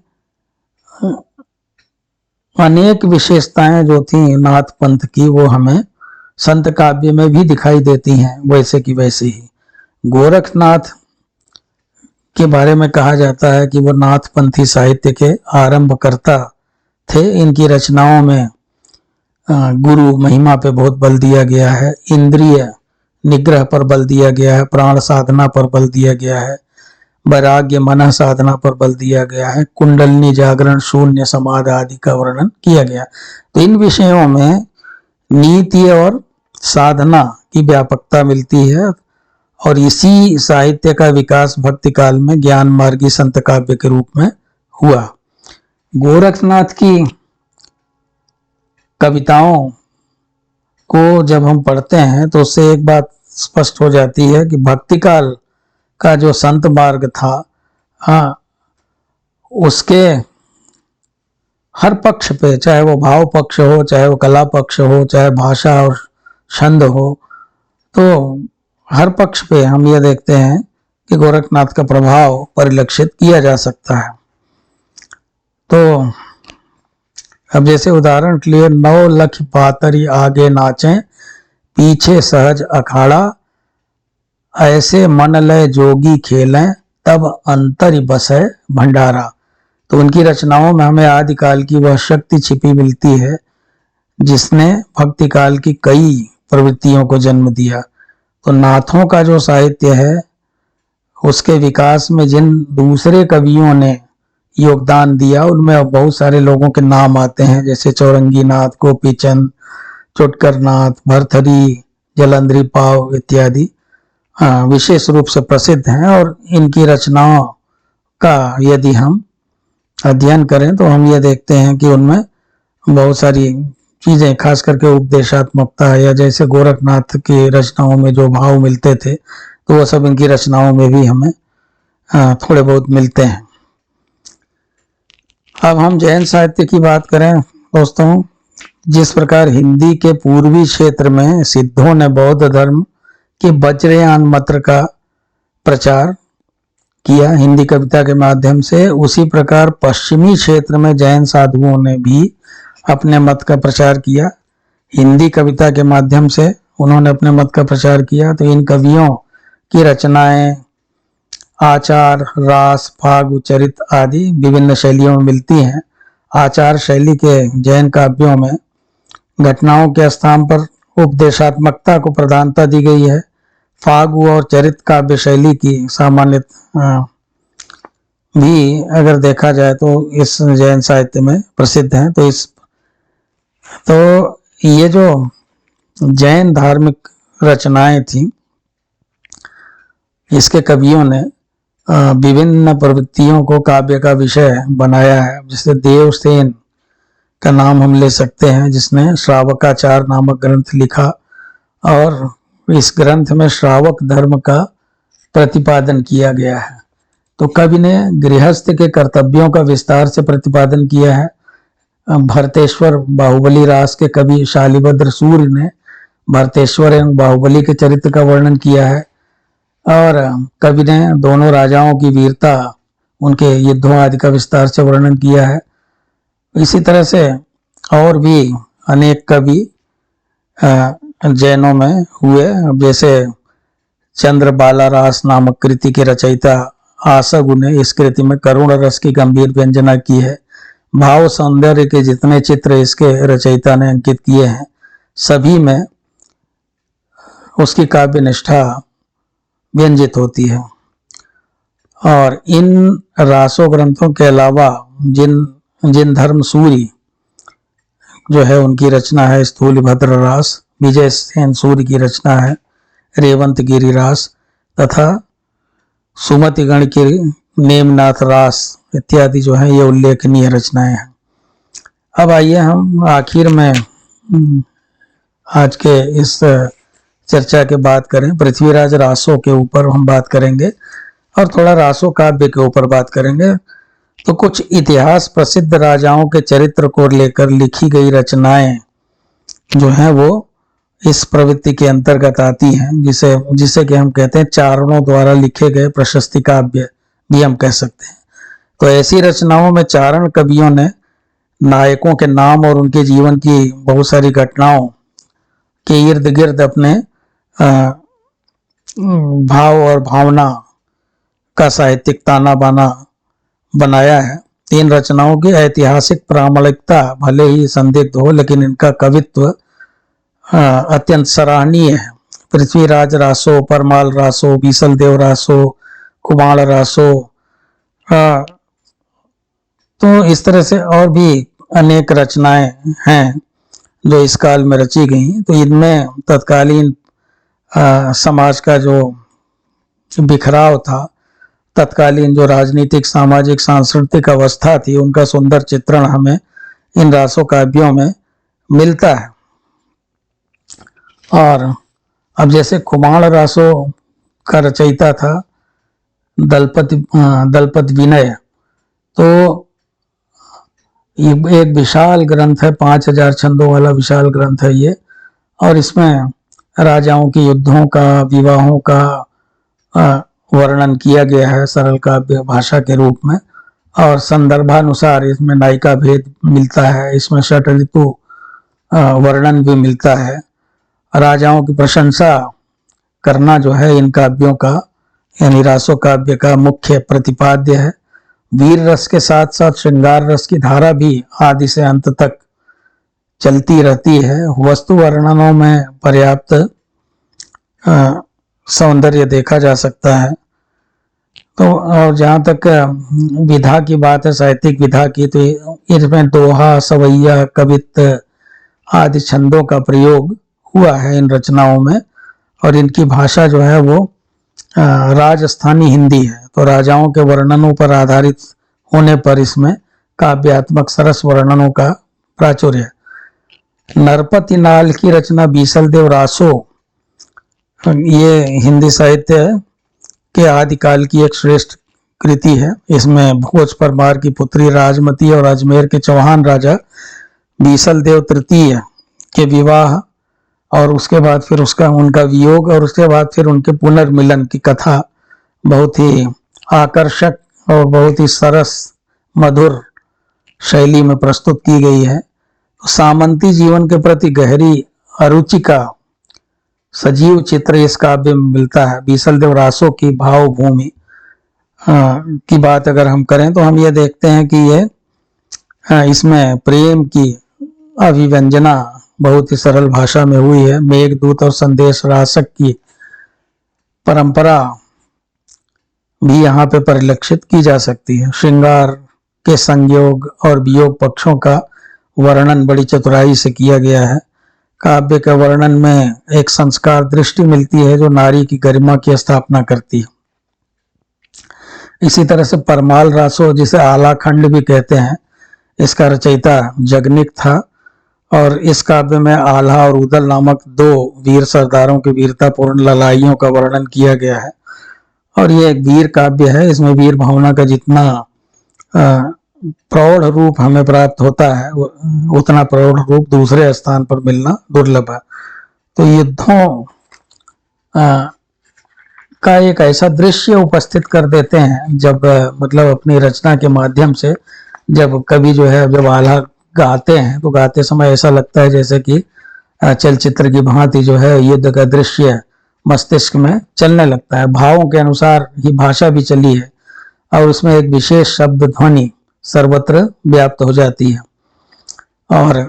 S1: अनेक विशेषताएं जो थी नाथ पंथ की वो हमें संत काव्य में भी दिखाई देती हैं, वैसे की वैसे ही। गोरखनाथ के बारे में कहा जाता है कि वो नाथपंथी साहित्य के आरंभकर्ता थे। इनकी रचनाओं में गुरु महिमा पे बहुत बल दिया गया है, इंद्रिय निग्रह पर बल दिया गया है, प्राण साधना पर बल दिया गया है, वैराग्य मन साधना पर बल दिया गया है, कुंडलनी जागरण शून्य समाधि आदि का वर्णन किया गया। तो इन विषयों में नीति और साधना की व्यापकता मिलती है और इसी साहित्य का विकास भक्ति काल में ज्ञान मार्गी संत काव्य के रूप में हुआ। गोरखनाथ की कविताओं को जब हम पढ़ते हैं तो उससे एक बात स्पष्ट हो जाती है कि भक्ति काल का जो संत मार्ग था, हाँ, उसके हर पक्ष पे, चाहे वो भाव पक्ष हो, चाहे वो कला पक्ष हो, चाहे भाषा और छंद हो, तो हर पक्ष पे हम ये देखते हैं कि गोरखनाथ का प्रभाव परिलक्षित किया जा सकता है। तो अब जैसे उदाहरण के लिए 9 लख पातरी आगे नाचें, पीछे सहज अखाड़ा, ऐसे मन लय जोगी खेलें, तब अंतर बसे भंडारा। तो उनकी रचनाओं में हमें आदिकाल की वह शक्ति छिपी मिलती है जिसने भक्ति काल की कई प्रवृत्तियों को जन्म दिया। तो नाथों का जो साहित्य है उसके विकास में जिन दूसरे कवियों ने योगदान दिया उनमें बहुत सारे लोगों के नाम आते हैं, जैसे चौरंगी नाथ, गोपीचंद, चुटकर नाथ, भरथरी, जलंधरी पाव इत्यादि विशेष रूप से प्रसिद्ध हैं। और इनकी रचनाओं का यदि हम अध्ययन करें तो हम ये देखते हैं कि उनमें बहुत सारी चीजें, खास करके उपदेशात्मकता या जैसे गोरखनाथ की रचनाओं में जो भाव मिलते थे तो वो सब इनकी रचनाओं में भी हमें थोड़े बहुत मिलते हैं। अब हम जैन साहित्य की बात करें दोस्तों, जिस प्रकार हिंदी के पूर्वी क्षेत्र में सिद्धों ने बौद्ध धर्म के वज्रयान मंत्र का प्रचार किया हिंदी कविता के माध्यम से, उसी प्रकार पश्चिमी क्षेत्र में जैन साधुओं ने भी अपने मत का प्रचार किया। हिंदी कविता के माध्यम से उन्होंने अपने मत का प्रचार किया। तो इन कवियों की रचनाएं आचार, रास, फाग, चरित आदि विभिन्न शैलियों में मिलती हैं। आचार शैली के जैन काव्यों में घटनाओं के स्थान पर उपदेशात्मकता को प्रधानता दी गई है। फागु और चरित काव्य शैली की सामान्य भी अगर देखा जाए तो इस जैन साहित्य में प्रसिद्ध हैं। तो ये जो जैन धार्मिक रचनाएं थी, इसके कवियों ने विभिन्न प्रवृत्तियों को काव्य का विषय बनाया है। जैसे देवसेन का नाम हम ले सकते हैं, जिसने श्रावकाचार नामक ग्रंथ लिखा और इस ग्रंथ में श्रावक धर्म का प्रतिपादन किया गया है। तो कवि ने गृहस्थ के कर्तव्यों का विस्तार से प्रतिपादन किया है। भरतेश्वर बाहुबली रास के कवि शालिभद्र सूर्य ने भरतेश्वर एवं बाहुबली के चरित्र का वर्णन किया है और कवि ने दोनों राजाओं की वीरता, उनके युद्धों आदि का विस्तार से वर्णन किया है। इसी तरह से और भी अनेक कवि जैनों में हुए, जैसे चंद्रबाला रास नामक कृति के रचयिता आसगु ने इस कृति में करुण रस की गंभीर व्यंजना की है। भाव सौंदर्य के जितने चित्र इसके रचयिता ने अंकित किए हैं, सभी में उसकी काव्य निष्ठा व्यंजित होती है। और इन रासो ग्रंथों के अलावा जिन धर्म सूरी जो है उनकी रचना है स्थूल भद्र रास, विजय सेन सूर्य की रचना है रेवंत गिरी रास तथा सुमति गण की नेमनाथ रास इत्यादि जो है ये उल्लेखनीय रचनाएं हैं। अब आइए हम आखिर में आज के इस चर्चा के बात करें, पृथ्वीराज रासों के ऊपर हम बात करेंगे और थोड़ा रासो काव्य के ऊपर बात करेंगे। तो कुछ इतिहास प्रसिद्ध राजाओं के चरित्र को लेकर लिखी गई रचनाएं जो हैं वो इस प्रवृत्ति के अंतर्गत आती हैं, जिसे कि हम कहते हैं चारणों द्वारा लिखे गए प्रशस्ति काव्य भी हम कह सकते हैं। तो ऐसी रचनाओं में चारण कवियों ने नायकों के नाम और उनके जीवन की बहुत सारी घटनाओं के इर्द गिर्द अपने भाव और भावना का साहित्यिक ताना बाना बनाया है। इन रचनाओं की ऐतिहासिक प्रामाणिकता भले ही संदिग्ध हो, लेकिन इनका कवित्व अत्यंत सराहनीय है। पृथ्वीराज रासो, परमाल रासो, बीसल देव रासो, कुमार रासो, तो इस तरह से और भी अनेक रचनाएं हैं जो इस काल में रची गई। तो इनमें तत्कालीन समाज का जो बिखराव था, तत्कालीन जो राजनीतिक, सामाजिक, सांस्कृतिक अवस्था थी, उनका सुंदर चित्रण हमें इन रासो काव्यों में मिलता है। और अब जैसे कुमार रासो का रचयिता था दलपति विनय, तो ये एक विशाल ग्रंथ है, 5000 छंदों वाला विशाल ग्रंथ है ये। और इसमें राजाओं के युद्धों का, विवाहों का वर्णन किया गया है सरल काव्य भाषा के रूप में। और संदर्भानुसार इसमें नायिका भेद मिलता है, इसमें षट ऋतु वर्णन भी मिलता है। राजाओं की प्रशंसा करना जो है इन काव्यों का, यानी रासो काव्य का मुख्य प्रतिपाद्य है। वीर रस के साथ साथ श्रृंगार रस की धारा भी आदि से अंत तक चलती रहती है। वस्तु वर्णनों में पर्याप्त सौंदर्य देखा जा सकता है। तो और जहाँ तक विधा की बात है, साहित्यिक विधा की, तो इसमें दोहा, सवैया, कवित्त आदि छंदों का प्रयोग हुआ है इन रचनाओं में। और इनकी भाषा जो है वो राजस्थानी हिंदी है। तो राजाओं के वर्णनों पर आधारित होने पर इसमें काव्यात्मक सरस वर्णनों का प्राचुर्य है। नरपति नाल की रचना बीसल देव रासो, ये हिंदी साहित्य के आदिकाल की एक श्रेष्ठ कृति है। इसमें भोज परमार की पुत्री राजमती और अजमेर के चौहान राजा बीसल देव तृतीय के विवाह और उसके बाद फिर उनका वियोग और उसके बाद फिर उनके पुनर्मिलन की कथा बहुत ही आकर्षक और बहुत ही सरस मधुर शैली में प्रस्तुत की गई है। सामंती जीवन के प्रति गहरी अरुचि का सजीव चित्र इस काव्य में मिलता है। बीसल देव रासो की भाव भूमि की बात अगर हम करें तो हम ये देखते हैं कि ये इसमें प्रेम की अभिव्यंजना बहुत ही सरल भाषा में हुई है। मेघदूत और संदेश रासक की परंपरा भी यहाँ पे परिलक्षित की जा सकती है। श्रृंगार के संयोग और वियोग पक्षों का वर्णन बड़ी चतुराई से किया गया है। काव्य के वर्णन में एक संस्कार दृष्टि मिलती है जो नारी की गरिमा की स्थापना करती है। इसी तरह से परमाल रासो, जिसे आलाखंड भी कहते हैं, इसका रचयिता जगनिक था। और इस काव्य में आल्हा और उदल नामक दो वीर सरदारों की वीरतापूर्ण लड़ाइयों का वर्णन किया गया है। और ये एक वीर काव्य है। इसमें वीर भावना का जितना प्रौढ़ रूप हमें प्राप्त होता है, उतना प्रौढ़ रूप दूसरे स्थान पर मिलना दुर्लभ है। तो युद्धों का एक ऐसा दृश्य उपस्थित कर देते हैं जब मतलब अपनी रचना के माध्यम से जब कवि जो है जब आल्हा गाते हैं तो गाते समय ऐसा लगता है जैसे कि चलचित्र की भांति जो है युद्ध का दृश्य मस्तिष्क में चलने लगता है। भावों के अनुसार ही भाषा भी चली है और उसमें एक विशेष शब्द ध्वनि सर्वत्र व्याप्त हो जाती है। और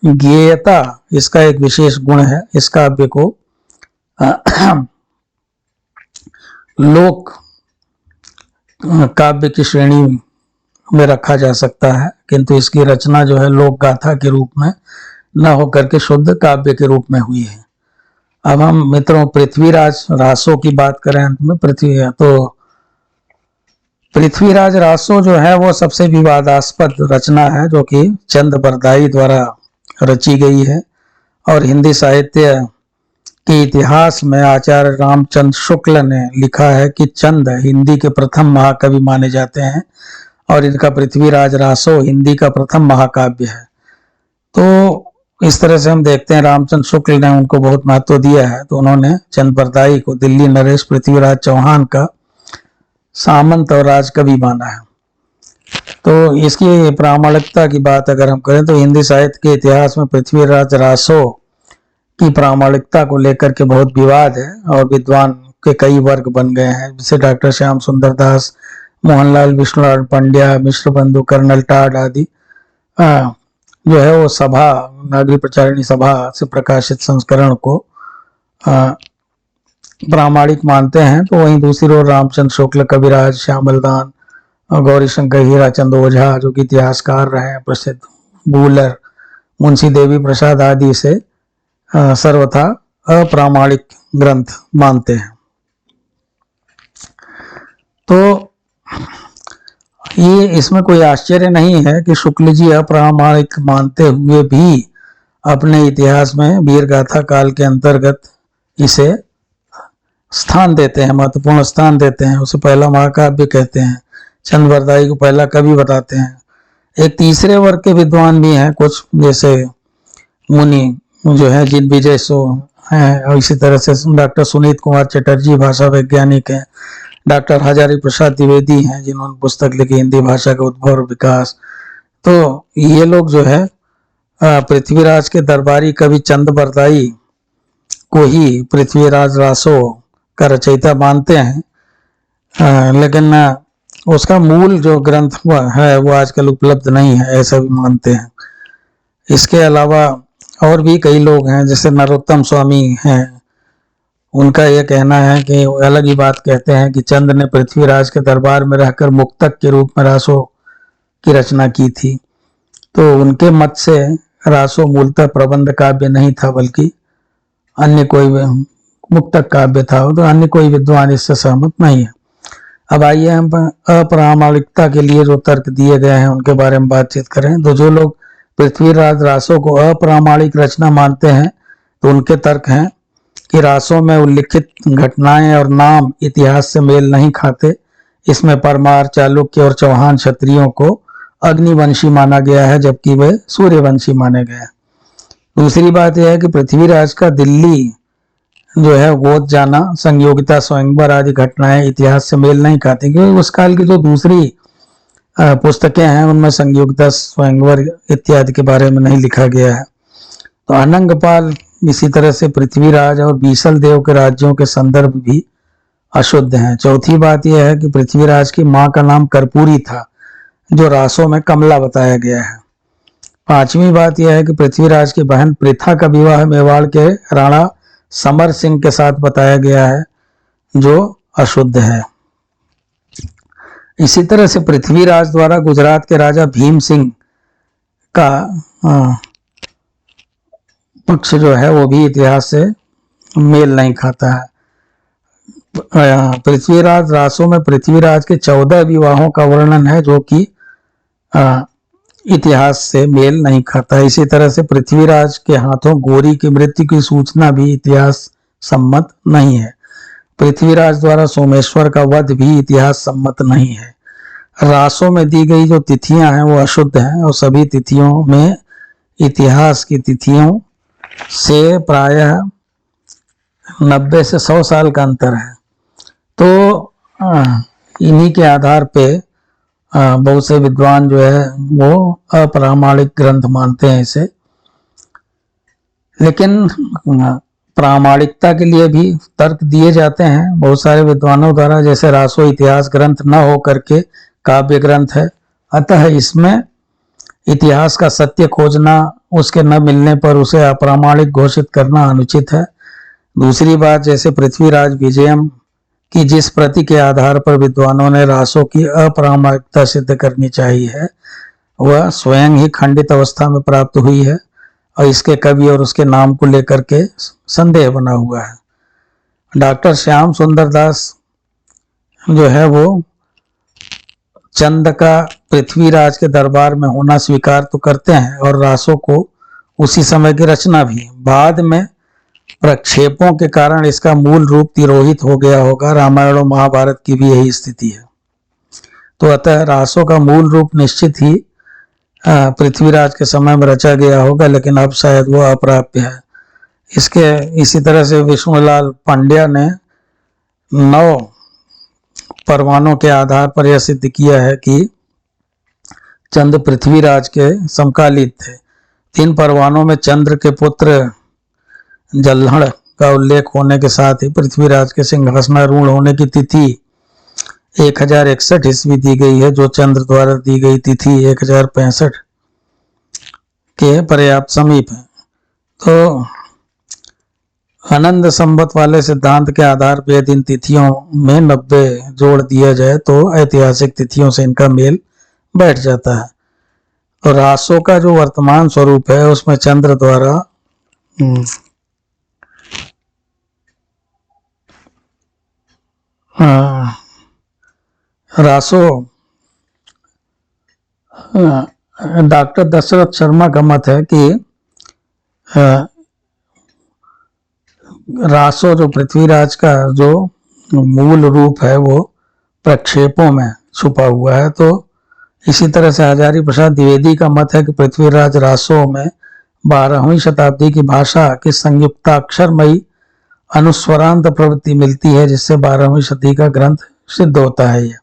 S1: गेयता इसका एक विशेष गुण है। इस काव्य को लोक काव्य की श्रेणी में रखा जा सकता है, किंतु इसकी रचना जो है लोक गाथा के रूप में न होकर के शुद्ध काव्य के रूप में हुई है। अब हम मित्रों पृथ्वीराज रासो की बात करें अंत में, पृथ्वीराज रासो जो है वो सबसे विवादास्पद रचना है, जो कि चंद बरदाई द्वारा रची गई है और हिंदी साहित्य के इतिहास में आचार्य रामचंद्र शुक्ल ने लिखा है कि चंद हिंदी के प्रथम महाकवि माने जाते हैं और इनका पृथ्वीराज रासो हिंदी का प्रथम महाकाव्य है। तो इस तरह से हम देखते हैं रामचंद्र शुक्ल ने उनको बहुत महत्व दिया है, तो उन्होंने चंद बरदाई को दिल्ली नरेश पृथ्वीराज चौहान का सामंत और राजकवि माना है। तो इसकी प्रामाणिकता की बात अगर हम करें तो हिंदी साहित्य के इतिहास में पृथ्वीराज रासो की प्रामाणिकता को लेकर के बहुत विवाद है और विद्वान के कई वर्ग बन गए हैं, जैसे डॉक्टर श्याम सुंदर दास, मोहनलाल विष्णुनारायण पंड्या, मिश्र बंधु, कर्नल टाड आदि जो है वो सभा, नागरिक प्रचारिणी सभा से प्रकाशित संस्करण को प्रामाणिक मानते हैं। तो वहीं दूसरी ओर रामचंद्र शुक्ल, कविराज, श्यामलदान और गौरी शंकर हीराचंद ओझा जो कि इतिहासकार रहे हैं प्रसिद्ध, बूलर, मुंशी देवी प्रसाद आदि से सर्वथा अप्रामाणिक ग्रंथ मानते हैं। तो ये इसमें कोई आश्चर्य नहीं है कि शुक्ल जी अप्रामाणिक मानते हुए भी अपने इतिहास में वीर गाथा काल के अंतर्गत इसे स्थान देते हैं, महत्वपूर्ण स्थान देते हैं। उसे पहला महाकाव्य कहते हैं, चंद बरदाई को पहला कवि बताते हैं। एक तीसरे वर्ग के विद्वान भी हैं कुछ, जैसे मुनि जो है जिन विजय सो हैं, और इसी तरह से डॉक्टर सुनीत कुमार चटर्जी भाषा वैज्ञानिक हैं, डॉक्टर हजारी प्रसाद द्विवेदी हैं जिन्होंने पुस्तक लिखी हिंदी भाषा का उद्भव और विकास। तो ये लोग जो है पृथ्वीराज के दरबारी कवि चंद बरदाई को ही पृथ्वीराज रासो का रचयिता मानते हैं, लेकिन उसका मूल जो ग्रंथ है वो आजकल उपलब्ध नहीं है, ऐसा भी मानते हैं। इसके अलावा और भी कई लोग हैं, जैसे नरोत्तम स्वामी हैं, उनका यह कहना है कि अलग ही बात कहते हैं कि चंद ने पृथ्वीराज के दरबार में रहकर मुक्तक के रूप में रासो की रचना की थी। तो उनके मत से रासो मूलतः प्रबंध काव्य नहीं था, बल्कि अन्य कोई मुक्तक काव्य था। तो अन्य कोई विद्वान इससे सहमत नहीं है। अब आइए हम अप्रामाणिकता के लिए जो तर्क दिए गए हैं उनके बारे में बातचीत करें। तो जो लोग पृथ्वीराज रासो को अप्रामाणिक रचना मानते हैं, तो उनके तर्क हैं कि रासो में उल्लिखित घटनाएं और नाम इतिहास से मेल नहीं खाते। इसमें परमार, चालुक्य और चौहान क्षत्रियों को अग्निवंशी माना गया है, जबकि वे सूर्यवंशी माने गए हैं। दूसरी बात यह है कि पृथ्वीराज का दिल्ली जो है गोद जाना, संयोगिता, स्वयंवर आदि घटनाएं इतिहास से मेल नहीं खाती, क्योंकि उस काल की जो दूसरी पुस्तकें हैं उनमें संयोगिता, स्वयंवर इत्यादि के बारे में नहीं लिखा गया है। तो अनंगपाल, इसी तरह से पृथ्वीराज और बीसल देव के राज्यों के संदर्भ भी अशुद्ध हैं। चौथी बात यह है कि पृथ्वीराज की मां का नाम कर्पूरी था, जो रासो में कमला बताया गया है। पांचवी बात यह है कि पृथ्वीराज की बहन पृथा का विवाह मेवाड़ के राणा समर सिंह के साथ बताया गया है, जो अशुद्ध है। इसी तरह से पृथ्वीराज द्वारा गुजरात के राजा भीम सिंह का पक्ष जो है वो भी इतिहास से मेल नहीं खाता है। पृथ्वीराज रासो में पृथ्वीराज के 14 विवाहों का वर्णन है, जो कि इतिहास से मेल नहीं खाता। इसी तरह से पृथ्वीराज के हाथों गोरी की मृत्यु की सूचना भी इतिहास सम्मत नहीं है। पृथ्वीराज द्वारा सोमेश्वर का वध भी इतिहास सम्मत नहीं है। रासो में दी गई जो तिथियां हैं वो अशुद्ध हैं और सभी तिथियों में इतिहास की तिथियों से प्रायः 90 से 100 साल का अंतर है। तो इन्हीं के आधार पे बहुत से विद्वान जो है वो अप्रामाणिक ग्रंथ मानते हैं इसे। लेकिन प्रामाणिकता के लिए भी तर्क दिए जाते हैं बहुत सारे विद्वानों द्वारा, जैसे रासो इतिहास ग्रंथ न हो करके काव्य ग्रंथ है, अतः इसमें इतिहास का सत्य खोजना, उसके न मिलने पर उसे अप्रामाणिक घोषित करना अनुचित है। दूसरी बात, जैसे पृथ्वीराज विजयम की जिस प्रति के आधार पर विद्वानों ने रासो की अप्रामाणिकता सिद्ध करनी चाहिए है, वह स्वयं ही खंडित अवस्था में प्राप्त हुई है और इसके कवि और उसके नाम को लेकर के संदेह बना हुआ है। डॉक्टर श्याम सुंदर दास जो है वो चंद का पृथ्वीराज के दरबार में होना स्वीकार तो करते हैं और रासों को उसी समय की रचना भी। बाद में प्रक्षेपों के कारण इसका मूल रूप तिरोहित हो गया होगा। रामायण और महाभारत की भी यही स्थिति है। तो अतः रासों का मूल रूप निश्चित ही पृथ्वीराज के समय में रचा गया होगा, लेकिन अब शायद वो अप्राप्य है। इसी तरह से विष्णुलाल पांड्या ने 9 परमाणुओं के आधार पर यह सिद्ध किया है कि चंद पृथ्वीराज के समकालीन थे। 3 परमाणुओं में चंद्र के पुत्र जल्हड़ का उल्लेख होने के साथ ही पृथ्वीराज के सिंहासनारूढ़ होने की तिथि 1061 ईस्वी दी गई है, जो चंद्र द्वारा दी गई तिथि 1065 के पर्याप्त समीप है। तो आनंद संवत वाले सिद्धांत के आधार पर यदि इन तिथियों में 90 जोड़ दिया जाए तो ऐतिहासिक तिथियों से इनका मेल बैठ जाता है। तो रासों का जो वर्तमान स्वरूप है उसमें चंद्र द्वारा रासो डॉक्टर दशरथ शर्मा का मत है कि रासो जो पृथ्वीराज का जो मूल रूप है वो प्रक्षेपों में छुपा हुआ है। तो इसी तरह से हजारी प्रसाद द्विवेदी का मत है कि पृथ्वीराज रासो में 12वीं शताब्दी की भाषा की संयुक्ताक्षरमयी अनुस्वरांत प्रवृत्ति मिलती है, जिससे 12वीं सदी का ग्रंथ सिद्ध होता है।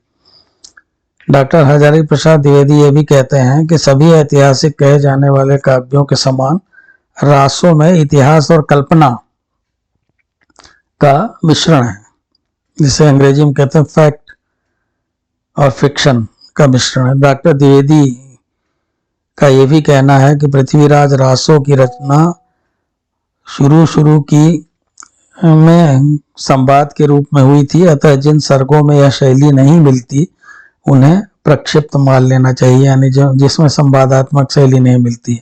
S1: डॉक्टर हजारी प्रसाद द्विवेदी ये भी कहते हैं कि सभी ऐतिहासिक कहे जाने वाले काव्यों के समान रासों में इतिहास और कल्पना का मिश्रण है, जिसे अंग्रेजी में कहते हैं फैक्ट और फिक्शन का मिश्रण है। डॉक्टर द्विवेदी का यह भी कहना है कि पृथ्वीराज रासों की रचना शुरू की में संवाद के रूप में हुई थी, अतः जिन सर्गों में यह शैली नहीं मिलती उन्हें प्रक्षिप्त मान लेना चाहिए, यानी जिसमें संवादात्मक शैली नहीं मिलती।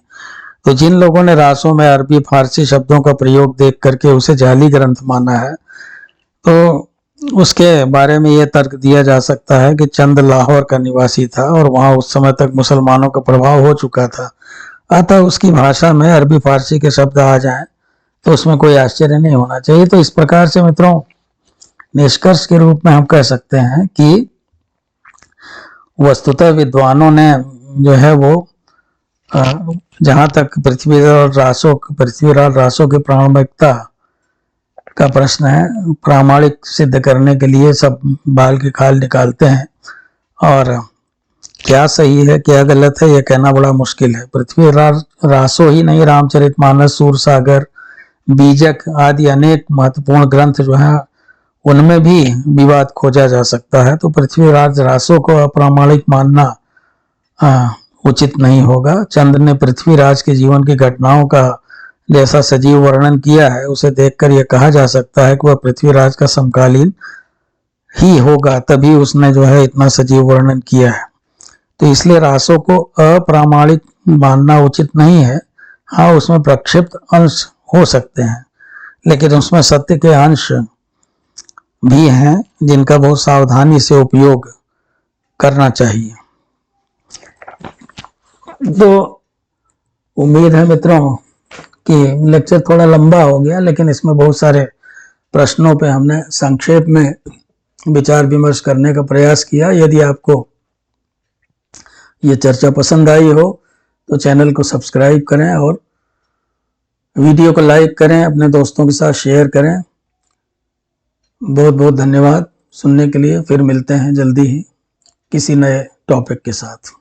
S1: तो जिन लोगों ने रासों में अरबी फारसी शब्दों का प्रयोग देख करके उसे जाली ग्रंथ माना है, तो उसके बारे में यह तर्क दिया जा सकता है कि चंद लाहौर का निवासी था और वहां उस समय तक मुसलमानों का प्रभाव हो चुका था, अतः उसकी भाषा में अरबी फारसी के शब्द आ जाएं तो उसमें कोई आश्चर्य नहीं होना चाहिए। तो इस प्रकार से मित्रों निष्कर्ष के रूप में हम कह सकते हैं कि वस्तुतः विद्वानों ने जो है वो जहां तक पृथ्वीराज रासों की प्रामाणिकता का प्रश्न है, प्रामाणिक सिद्ध करने के लिए सब बाल की खाल निकालते हैं और क्या सही है क्या गलत है यह कहना बड़ा मुश्किल है। पृथ्वीराज रासों ही नहीं, रामचरितमानस, सूरसागर, बीजक आदि अनेक महत्वपूर्ण ग्रंथ जो हैं उनमें भी विवाद खोजा जा सकता है। तो पृथ्वीराज रासों को अप्रामाणिक मानना उचित नहीं होगा। चंद ने पृथ्वीराज के जीवन की घटनाओं का जैसा सजीव वर्णन किया है उसे देखकर यह कहा जा सकता है कि वह पृथ्वीराज का समकालीन ही होगा, तभी उसने जो है इतना सजीव वर्णन किया है। तो इसलिए रासों को अप्रामाणिक मानना उचित नहीं है। हाँ, उसमें प्रक्षिप्त अंश हो सकते हैं, लेकिन उसमें सत्य के अंश भी हैं जिनका बहुत सावधानी से उपयोग करना चाहिए। तो उम्मीद है मित्रों कि लेक्चर थोड़ा लंबा हो गया, लेकिन इसमें बहुत सारे प्रश्नों पे हमने संक्षेप में विचार विमर्श करने का प्रयास किया। यदि आपको ये चर्चा पसंद आई हो तो चैनल को सब्सक्राइब करें और वीडियो को लाइक करें, अपने दोस्तों के साथ शेयर करें। बहुत बहुत धन्यवाद सुनने के लिए। फिर मिलते हैं जल्दी ही किसी नए टॉपिक के साथ।